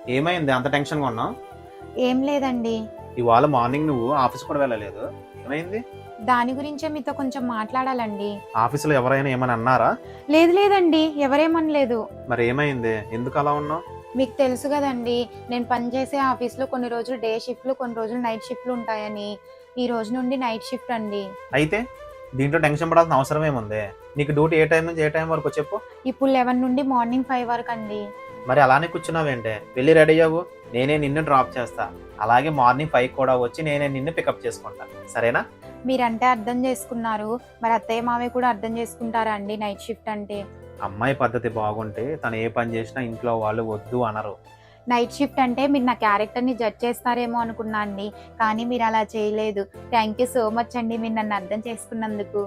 ఏమైంది అంత టెన్షన్గా ఉన్నావు? ఏం లేదండి. ఇవాళ మార్నింగ్ నువ్వు ఆఫీస్ కూడా వెళ్ళలేదు. ఏమైంది? దాని గురించే మీతో కొంచెం మాట్లాడాలండి. ఆఫీసులో ఎవరైనా ఏమైనా అన్నారా? లేదండి. ఎవరేమనలేదు. మరి ఏమైంది? ఎందుకు అలా ఉన్నావు? మీకు తెలుసు గదండీ! నేను పనిచేసే ఆఫీస్‌లో కొన్ని రోజులు డే షిఫ్ట్‌లు, కొన్ని రోజులు నైట్ షిఫ్ట్‌లు ఉంటాయని. ఈ రోజు నుండి నైట్ షిఫ్ట్ అండి. అయితే దీంట్లో టెన్షన్ పడాల్సిన అవసరం ఏముంది? నీకు డ్యూటీ ఏ టైం నుంచి ఏ టైం వరకు చెప్పు? ఇప్పుడు 11 నుండి మార్నింగ్ 5 వరకండి. మరి అలానే కూర్చున్నావేంటే? వెళ్ళి రెడీ అవ్వు. నేనే నిన్ను డ్రాప్ చేస్తా. అలాగే మార్నింగ్ 5 కూడా వచ్చి నేనే నిన్ను పికప్ చేసుకుంటా. సరేనా? మీరంటే అర్థం చేసుకున్నారు. మరి అత్తయ్య, మావయ్య కూడా అర్థం చేసుకుంటారా అండి నైట్ షిఫ్ట్ అంటే? అమ్మాయి పద్ధతి బాగుంటే తను ఏ పని చేసినా ఇంట్లో వాళ్ళు వద్దు అనరు. నైట్ షిఫ్ట్ అంటే మీరు నా క్యారెక్టర్‌ని జడ్జ్ చేస్తారేమో అనుకున్నా అండి. కానీ మీరు అలా చేయలేదు. థ్యాంక్ యూ సో మచ్ అండి. మీరు నన్ను అర్థం చేసుకున్నందుకు.